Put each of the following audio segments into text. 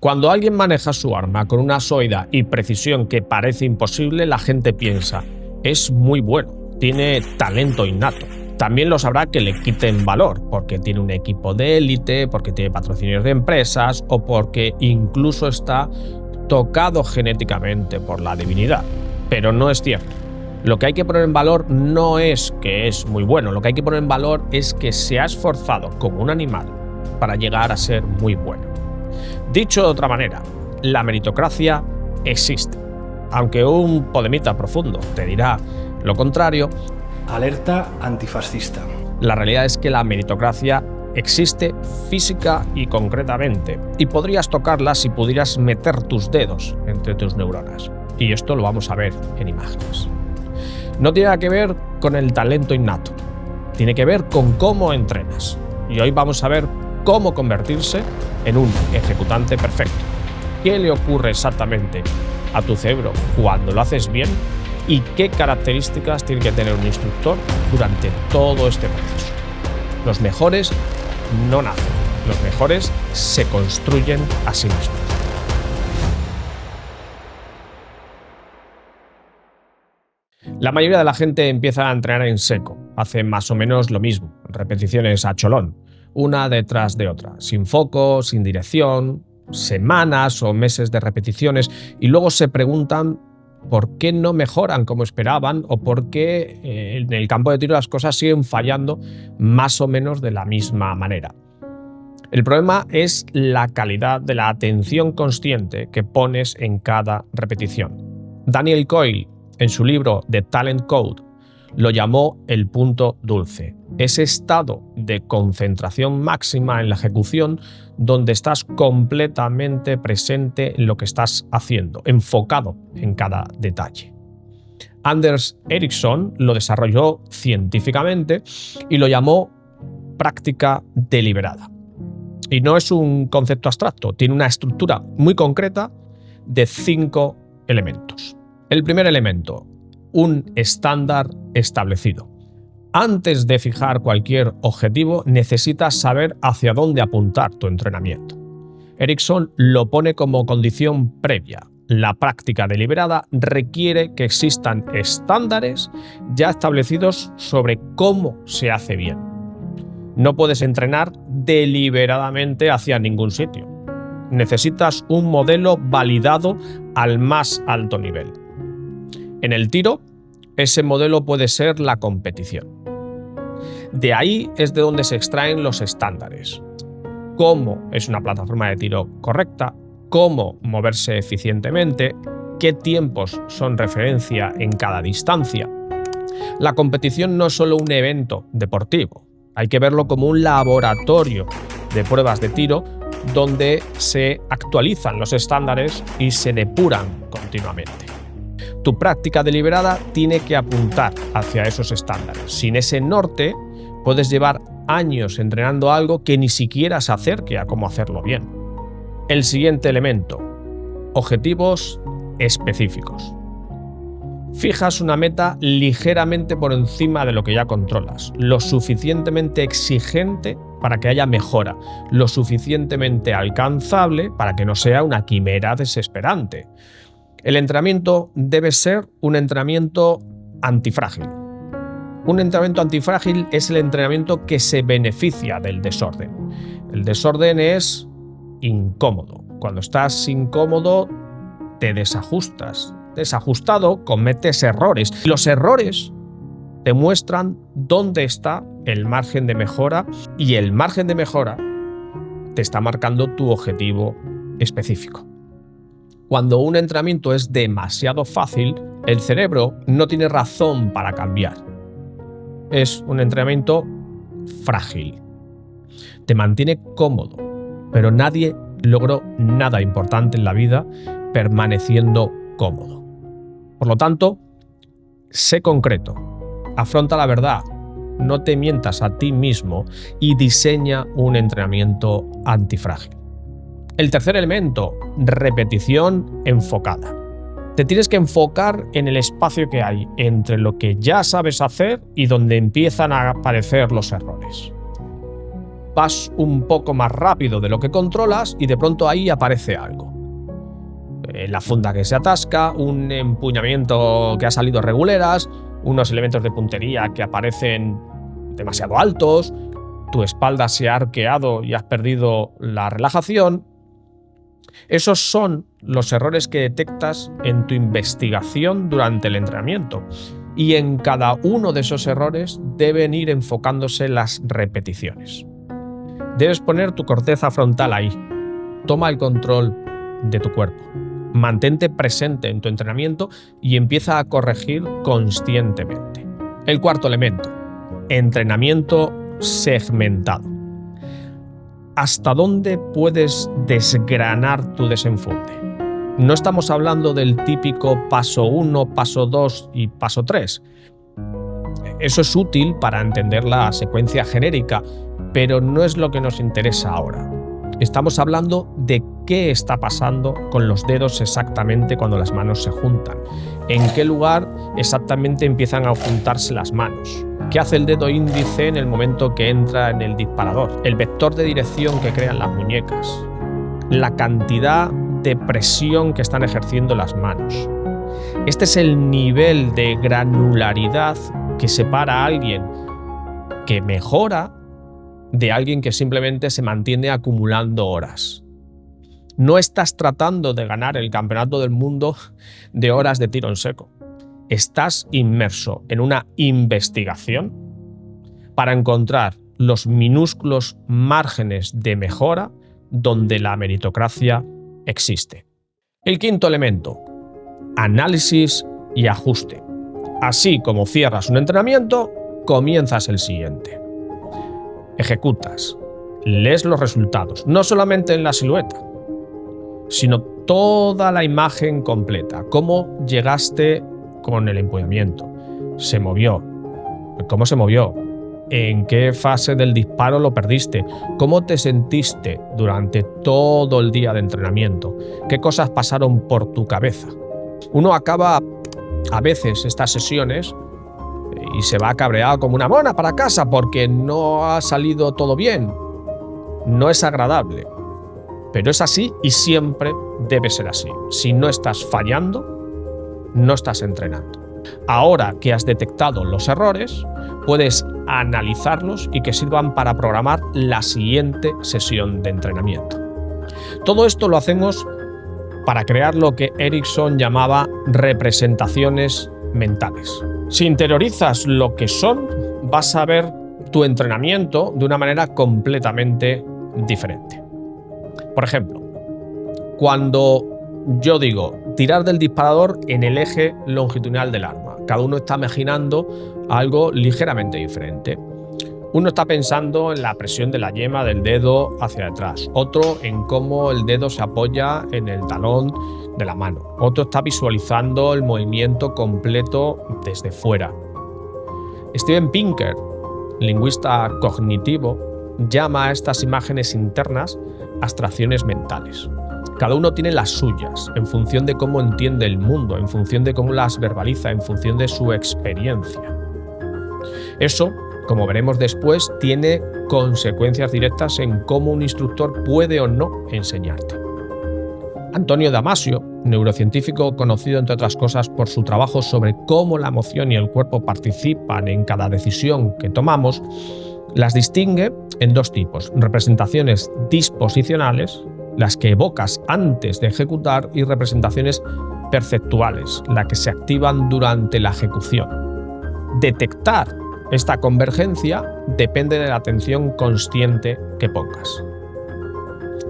Cuando alguien maneja su arma con una soidad y precisión que parece imposible, la gente piensa, es muy bueno, tiene talento innato. También lo sabrá que le quiten valor, porque tiene un equipo de élite, porque tiene patrocinios de empresas o porque incluso está tocado genéticamente por la divinidad. Pero no es cierto. Lo que hay que poner en valor no es que es muy bueno, lo que hay que poner en valor es que se ha esforzado como un animal para llegar a ser muy bueno. Dicho de otra manera, la meritocracia existe. Aunque un podemita profundo te dirá lo contrario, alerta antifascista. La realidad es que la meritocracia existe física y concretamente, y podrías tocarla si pudieras meter tus dedos entre tus neuronas. Y esto lo vamos a ver en imágenes. No tiene nada que ver con el talento innato, tiene que ver con cómo entrenas. Y hoy vamos a ver cómo convertirse en un ejecutante perfecto. ¿Qué le ocurre exactamente a tu cerebro cuando lo haces bien? ¿Y qué características tiene que tener un instructor durante todo este proceso? Los mejores no nacen, los mejores se construyen a sí mismos. La mayoría de la gente empieza a entrenar en seco, hace más o menos lo mismo, repeticiones a cholón, una detrás de otra, sin foco, sin dirección, semanas o meses de repeticiones, y luego se preguntan por qué no mejoran como esperaban o por qué en el campo de tiro las cosas siguen fallando más o menos de la misma manera. El problema es la calidad de la atención consciente que pones en cada repetición. Daniel Coyle, en su libro The Talent Code, lo llamó el punto dulce, ese estado de concentración máxima en la ejecución donde estás completamente presente en lo que estás haciendo, enfocado en cada detalle. Anders Ericsson lo desarrolló científicamente y lo llamó práctica deliberada. Y no es un concepto abstracto, tiene una estructura muy concreta de 5 elementos. El primer elemento, un estándar establecido. Antes de fijar cualquier objetivo, necesitas saber hacia dónde apuntar tu entrenamiento. Ericsson lo pone como condición previa. La práctica deliberada requiere que existan estándares ya establecidos sobre cómo se hace bien. No puedes entrenar deliberadamente hacia ningún sitio. Necesitas un modelo validado al más alto nivel. En el tiro, ese modelo puede ser la competición. De ahí es de donde se extraen los estándares. Cómo es una plataforma de tiro correcta, cómo moverse eficientemente, qué tiempos son referencia en cada distancia. La competición no es solo un evento deportivo, hay que verlo como un laboratorio de pruebas de tiro donde se actualizan los estándares y se depuran continuamente. Tu práctica deliberada tiene que apuntar hacia esos estándares. Sin ese norte, puedes llevar años entrenando algo que ni siquiera se acerque a cómo hacerlo bien. El siguiente elemento, objetivos específicos. Fijas una meta ligeramente por encima de lo que ya controlas, lo suficientemente exigente para que haya mejora, lo suficientemente alcanzable para que no sea una quimera desesperante. El entrenamiento debe ser un entrenamiento antifrágil. Un entrenamiento antifrágil es el entrenamiento que se beneficia del desorden. El desorden es incómodo. Cuando estás incómodo, te desajustas. Desajustado, cometes errores. Los errores te muestran dónde está el margen de mejora y el margen de mejora te está marcando tu objetivo específico. Cuando un entrenamiento es demasiado fácil, el cerebro no tiene razón para cambiar. Es un entrenamiento frágil. Te mantiene cómodo, pero nadie logró nada importante en la vida permaneciendo cómodo. Por lo tanto, sé concreto, afronta la verdad, no te mientas a ti mismo y diseña un entrenamiento antifrágil. El tercer elemento, repetición enfocada. Te tienes que enfocar en el espacio que hay entre lo que ya sabes hacer y donde empiezan a aparecer los errores. vas un poco más rápido de lo que controlas y de pronto ahí aparece algo. La funda que se atasca, un empuñamiento que ha salido reguleras, unos elementos de puntería que aparecen demasiado altos, tu espalda se ha arqueado y has perdido la relajación. Esos son los errores que detectas en tu investigación durante el entrenamiento. Y en cada uno de esos errores deben ir enfocándose las repeticiones. Debes poner tu corteza frontal ahí. Toma el control de tu cuerpo. Mantente presente en tu entrenamiento y empieza a corregir conscientemente. El cuarto elemento, entrenamiento segmentado. ¿Hasta dónde puedes desgranar tu desenfunde? No estamos hablando del típico paso 1, paso 2 y paso 3. Eso es útil para entender la secuencia genérica, pero no es lo que nos interesa ahora. Estamos hablando de qué está pasando con los dedos exactamente cuando las manos se juntan. En qué lugar exactamente empiezan a juntarse las manos. ¿Qué hace el dedo índice en el momento que entra en el disparador? El vector de dirección que crean las muñecas. La cantidad de presión que están ejerciendo las manos. Este es el nivel de granularidad que separa a alguien que mejora de alguien que simplemente se mantiene acumulando horas. No estás tratando de ganar el campeonato del mundo de horas de tiro en seco. Estás inmerso en una investigación para encontrar los minúsculos márgenes de mejora donde la meritocracia existe. El quinto elemento, análisis y ajuste. Así como cierras un entrenamiento, comienzas el siguiente. Ejecutas, lees los resultados, no solamente en la silueta, sino toda la imagen completa. Cómo llegaste con el empuñamiento, se movió, cómo se movió, en qué fase del disparo lo perdiste, cómo te sentiste durante todo el día de entrenamiento, qué cosas pasaron por tu cabeza. Uno acaba a veces estas sesiones y se va cabreado como una mona para casa porque no ha salido todo bien. No es agradable, pero es así y siempre debe ser así. Si no estás fallando, no estás entrenando. Ahora que has detectado los errores, puedes analizarlos y que sirvan para programar la siguiente sesión de entrenamiento. Todo esto lo hacemos para crear lo que Erickson llamaba representaciones mentales. Si interiorizas lo que son, vas a ver tu entrenamiento de una manera completamente diferente. Por ejemplo, cuando yo digo tirar del disparador en el eje longitudinal del arma, cada uno está imaginando algo ligeramente diferente. Uno está pensando en la presión de la yema del dedo hacia atrás, otro en cómo el dedo se apoya en el talón de la mano, otro está visualizando el movimiento completo desde fuera. Steven Pinker, lingüista cognitivo, llama a estas imágenes internas abstracciones mentales. Cada uno tiene las suyas, en función de cómo entiende el mundo, en función de cómo las verbaliza, en función de su experiencia. Eso, como veremos después, tiene consecuencias directas en cómo un instructor puede o no enseñarte. Antonio Damasio, neurocientífico conocido entre otras cosas por su trabajo sobre cómo la emoción y el cuerpo participan en cada decisión que tomamos, las distingue en dos tipos: representaciones disposicionales, las que evocas antes de ejecutar, y representaciones perceptuales, las que se activan durante la ejecución. Detectar esta convergencia depende de la atención consciente que pongas.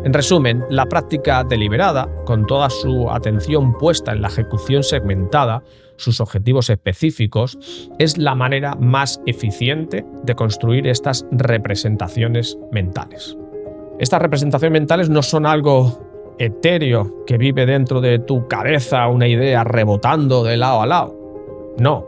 En resumen, la práctica deliberada, con toda su atención puesta en la ejecución segmentada, sus objetivos específicos, es la manera más eficiente de construir estas representaciones mentales. Estas representaciones mentales no son algo etéreo que vive dentro de tu cabeza, una idea rebotando de lado a lado. No.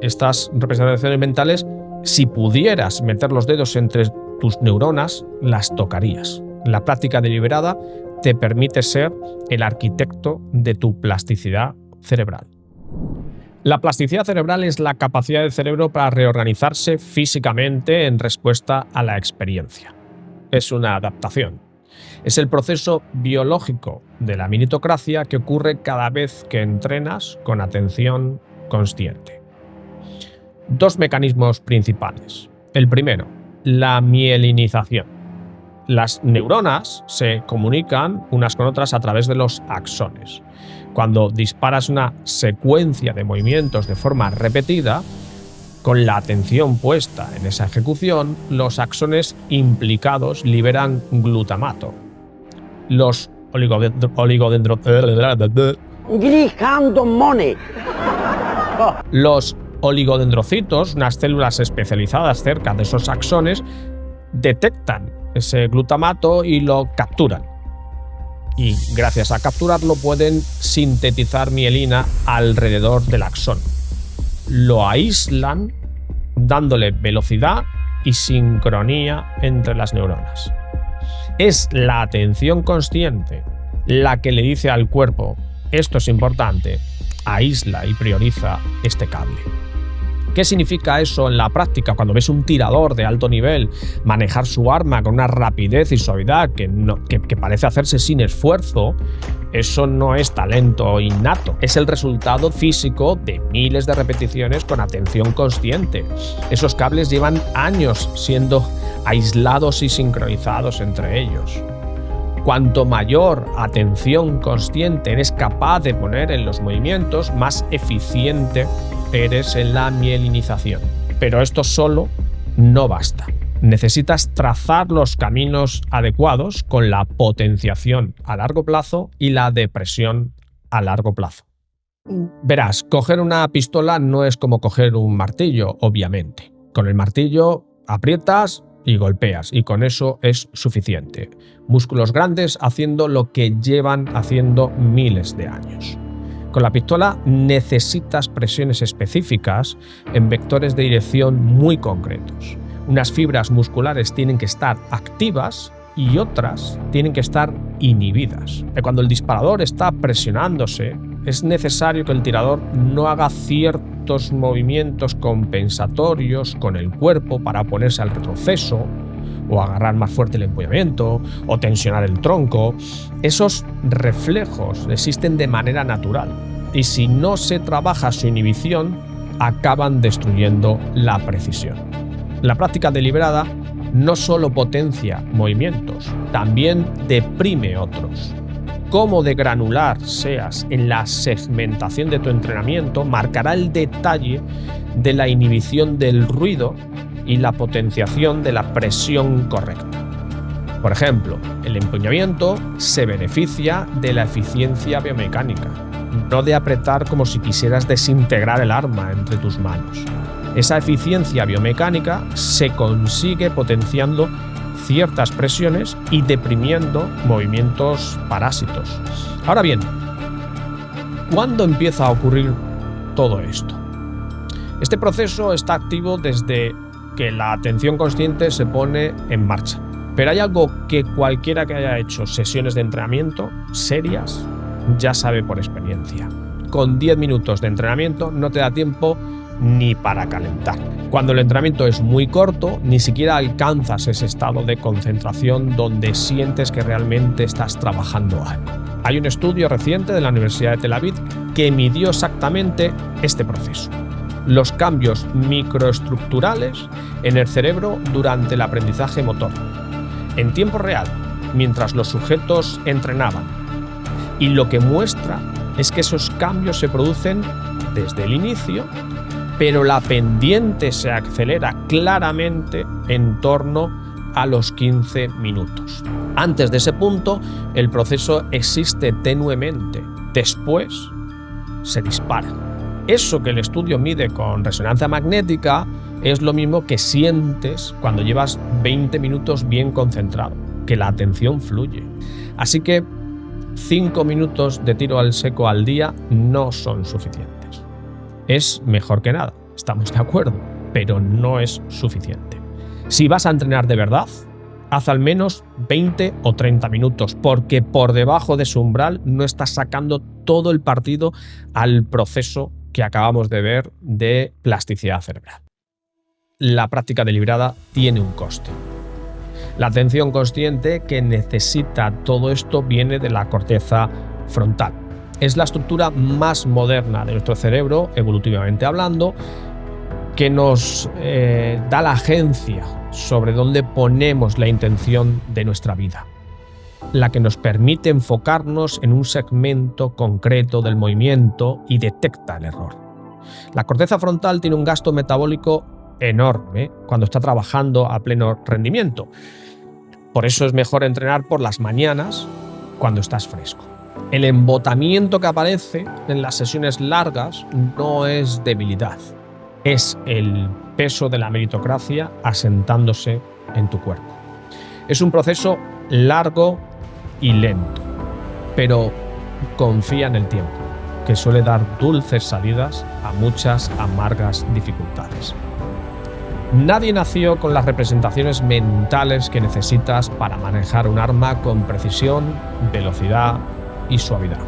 Estas representaciones mentales, si pudieras meter los dedos entre tus neuronas, las tocarías. La práctica deliberada te permite ser el arquitecto de tu plasticidad cerebral. La plasticidad cerebral es la capacidad del cerebro para reorganizarse físicamente en respuesta a la experiencia. es una adaptación. Es el proceso biológico de la meritocracia que ocurre cada vez que entrenas con atención consciente. Dos mecanismos principales. El primero, la mielinización. Las neuronas se comunican unas con otras a través de los axones. Cuando disparas una secuencia de movimientos de forma repetida, con la atención puesta en esa ejecución, los axones implicados liberan glutamato. Los oligodendrocitos, unas células especializadas cerca de esos axones, detectan ese glutamato y lo capturan. Y gracias a capturarlo pueden sintetizar mielina alrededor del axón. Lo aíslan dándole velocidad y sincronía entre las neuronas. Es la atención consciente la que le dice al cuerpo: esto es importante, aísla y prioriza este cable. ¿Qué significa eso en la práctica? Cuando ves un tirador de alto nivel manejar su arma con una rapidez y suavidad que parece hacerse sin esfuerzo, eso no es talento innato, es el resultado físico de miles de repeticiones con atención consciente. Esos cables llevan años siendo aislados y sincronizados entre ellos. Cuanto mayor atención consciente eres capaz de poner en los movimientos, más eficiente eres en la mielinización. Pero esto solo no basta. Necesitas trazar los caminos adecuados con la potenciación a largo plazo y la depresión a largo plazo. Verás, coger una pistola no es como coger un martillo, obviamente. Con el martillo aprietas y golpeas, y con eso es suficiente. Músculos grandes haciendo lo que llevan haciendo miles de años. Con la pistola necesitas presiones específicas en vectores de dirección muy concretos. Unas fibras musculares tienen que estar activas y otras tienen que estar inhibidas. Cuando el disparador está presionándose, es necesario que el tirador no haga ciertos movimientos compensatorios con el cuerpo para oponerse al retroceso, o agarrar más fuerte el empuñamiento, o tensionar el tronco. Esos reflejos existen de manera natural, y si no se trabaja su inhibición, acaban destruyendo la precisión. La práctica deliberada no solo potencia movimientos, también deprime otros. Cómo de granular seas en la segmentación de tu entrenamiento marcará el detalle de la inhibición del ruido y la potenciación de la presión correcta. Por ejemplo, el empuñamiento se beneficia de la eficiencia biomecánica, no de apretar como si quisieras desintegrar el arma entre tus manos. Esa eficiencia biomecánica se consigue potenciando ciertas presiones y deprimiendo movimientos parásitos. Ahora bien, ¿cuándo empieza a ocurrir todo esto? Este proceso está activo desde que la atención consciente se pone en marcha. Pero hay algo que cualquiera que haya hecho sesiones de entrenamiento serias ya sabe por experiencia. Con 10 minutos de entrenamiento no te da tiempo ni para calentar. Cuando el entrenamiento es muy corto, ni siquiera alcanzas ese estado de concentración donde sientes que realmente estás trabajando algo. Hay un estudio reciente de la Universidad de Tel Aviv que midió exactamente este proceso. Los cambios microestructurales en el cerebro durante el aprendizaje motor, en tiempo real, mientras los sujetos entrenaban. Y lo que muestra es que esos cambios se producen desde el inicio, pero la pendiente se acelera claramente en torno a los 15 minutos. Antes de ese punto, el proceso existe tenuemente. Después, se dispara. Eso que el estudio mide con resonancia magnética es lo mismo que sientes cuando llevas 20 minutos bien concentrado, que la atención fluye. Así que 5 minutos de tiro al seco al día no son suficientes. Es mejor que nada, estamos de acuerdo, pero no es suficiente. Si vas a entrenar de verdad, haz al menos 20 o 30 minutos, porque por debajo de su umbral no estás sacando todo el partido al proceso que acabamos de ver de plasticidad cerebral. La práctica deliberada tiene un coste. La atención consciente que necesita todo esto viene de la corteza frontal. Es la estructura más moderna de nuestro cerebro, evolutivamente hablando, que nos da la agencia sobre dónde ponemos la intención de nuestra vida, la que nos permite enfocarnos en un segmento concreto del movimiento y detecta el error. La corteza frontal tiene un gasto metabólico enorme cuando está trabajando a pleno rendimiento. Por eso es mejor entrenar por las mañanas cuando estás fresco. El embotamiento que aparece en las sesiones largas no es debilidad, es el peso de la meritocracia asentándose en tu cuerpo. Es un proceso largo y lento, pero confía en el tiempo, que suele dar dulces salidas a muchas amargas dificultades. Nadie nació con las representaciones mentales que necesitas para manejar un arma con precisión, velocidad y suavidad.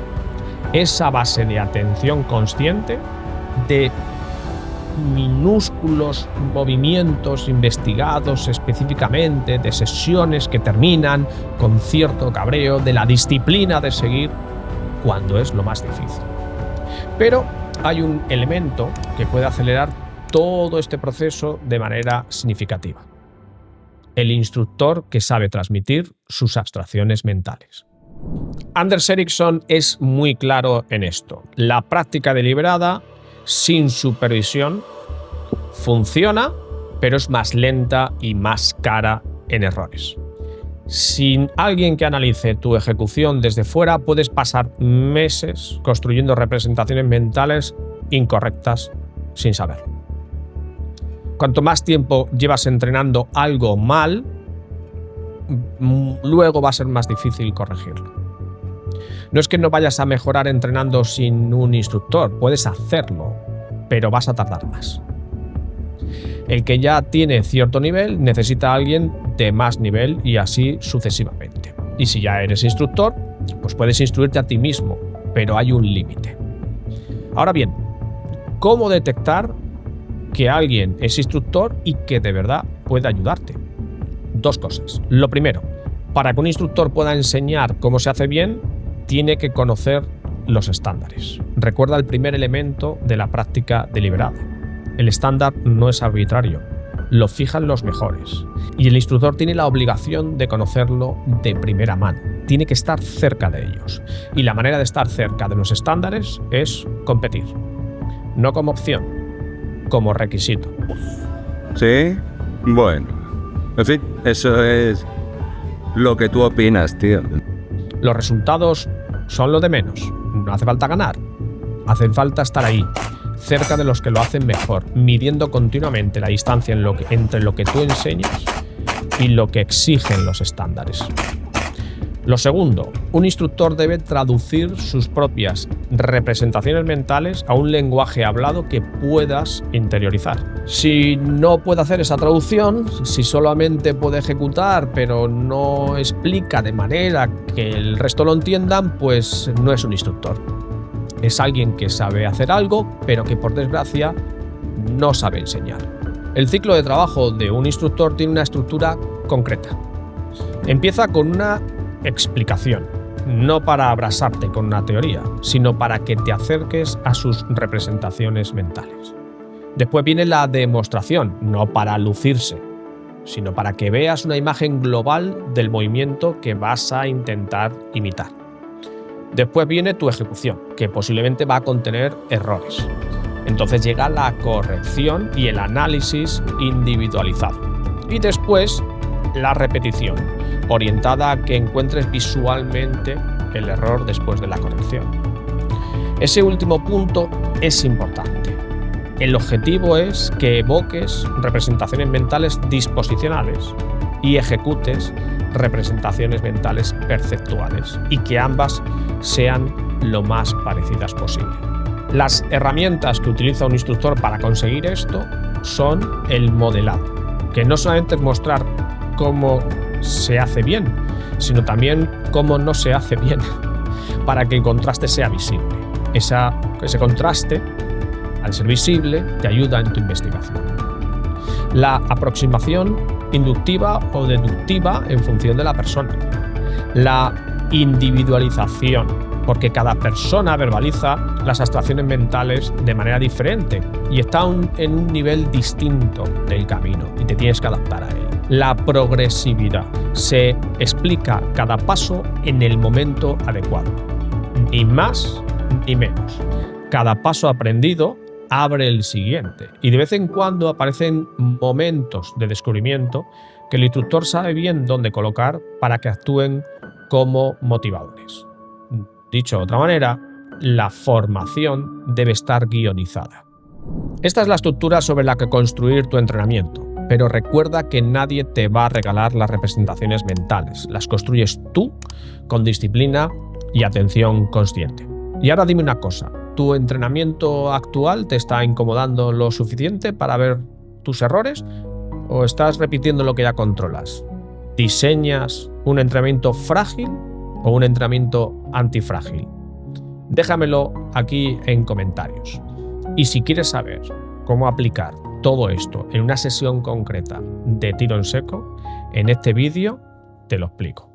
Es a base de atención consciente, de minúsculos movimientos investigados específicamente, de sesiones que terminan con cierto cabreo, de la disciplina de seguir cuando es lo más difícil. Pero hay un elemento que puede acelerar todo este proceso de manera significativa: el instructor que sabe transmitir sus abstracciones mentales. Anders Ericsson es muy claro en esto. La práctica deliberada, sin supervisión, funciona, pero es más lenta y más cara en errores. Sin alguien que analice tu ejecución desde fuera, puedes pasar meses construyendo representaciones mentales incorrectas sin saberlo. Cuanto más tiempo llevas entrenando algo mal, luego va a ser más difícil corregirlo. No es que no vayas a mejorar entrenando sin un instructor, puedes hacerlo, pero vas a tardar más. El que ya tiene cierto nivel necesita a alguien de más nivel y así sucesivamente. Y si ya eres instructor, pues puedes instruirte a ti mismo, pero hay un límite. Ahora bien, ¿cómo detectar que alguien es instructor y que de verdad puede ayudarte? Dos cosas. Lo primero, para que un instructor pueda enseñar cómo se hace bien, tiene que conocer los estándares. Recuerda el primer elemento de la práctica deliberada. El estándar no es arbitrario, lo fijan los mejores. Y el instructor tiene la obligación de conocerlo de primera mano. Tiene que estar cerca de ellos. Y la manera de estar cerca de los estándares es competir. No como opción, como requisito. ¿Sí? Bueno. En fin, eso es lo que tú opinas, tío. Los resultados son lo de menos. No hace falta ganar. Hace falta estar ahí, cerca de los que lo hacen mejor, midiendo continuamente la distancia entre lo que tú enseñas y lo que exigen los estándares. Lo segundo, un instructor debe traducir sus propias representaciones mentales a un lenguaje hablado que puedas interiorizar. Si no puede hacer esa traducción, si solamente puede ejecutar pero no explica de manera que el resto lo entiendan, pues no es un instructor. Es alguien que sabe hacer algo, pero que por desgracia no sabe enseñar. El ciclo de trabajo de un instructor tiene una estructura concreta. Empieza con una explicación, no para abrasarte con una teoría, sino para que te acerques a sus representaciones mentales. Después viene la demostración, no para lucirse, sino para que veas una imagen global del movimiento que vas a intentar imitar. Después viene tu ejecución, que posiblemente va a contener errores. Entonces llega la corrección y el análisis individualizado. Y después la repetición, orientada a que encuentres visualmente el error después de la corrección. Ese último punto es importante. El objetivo es que evoques representaciones mentales disposicionales y ejecutes representaciones mentales perceptuales, y que ambas sean lo más parecidas posible. Las herramientas que utiliza un instructor para conseguir esto son el modelado, que no solamente es mostrar cómo se hace bien, sino también cómo no se hace bien, para que el contraste sea visible. Ese contraste, al ser visible, te ayuda en tu investigación. La aproximación inductiva o deductiva en función de la persona. La individualización, porque cada persona verbaliza las abstracciones mentales de manera diferente y está en un nivel distinto del camino y te tienes que adaptar a él. La progresividad, se explica cada paso en el momento adecuado, ni más ni menos. Cada paso aprendido abre el siguiente y de vez en cuando aparecen momentos de descubrimiento que el instructor sabe bien dónde colocar para que actúen como motivadores. Dicho de otra manera, la formación debe estar guionizada. Esta es la estructura sobre la que construir tu entrenamiento, pero recuerda que nadie te va a regalar las representaciones mentales. Las construyes tú con disciplina y atención consciente. Y ahora dime una cosa, ¿tu entrenamiento actual te está incomodando lo suficiente para ver tus errores o estás repitiendo lo que ya controlas? ¿Diseñas un entrenamiento frágil o un entrenamiento antifrágil? Déjamelo aquí en comentarios. Y si quieres saber cómo aplicar todo esto en una sesión concreta de tiro en seco, en este vídeo te lo explico.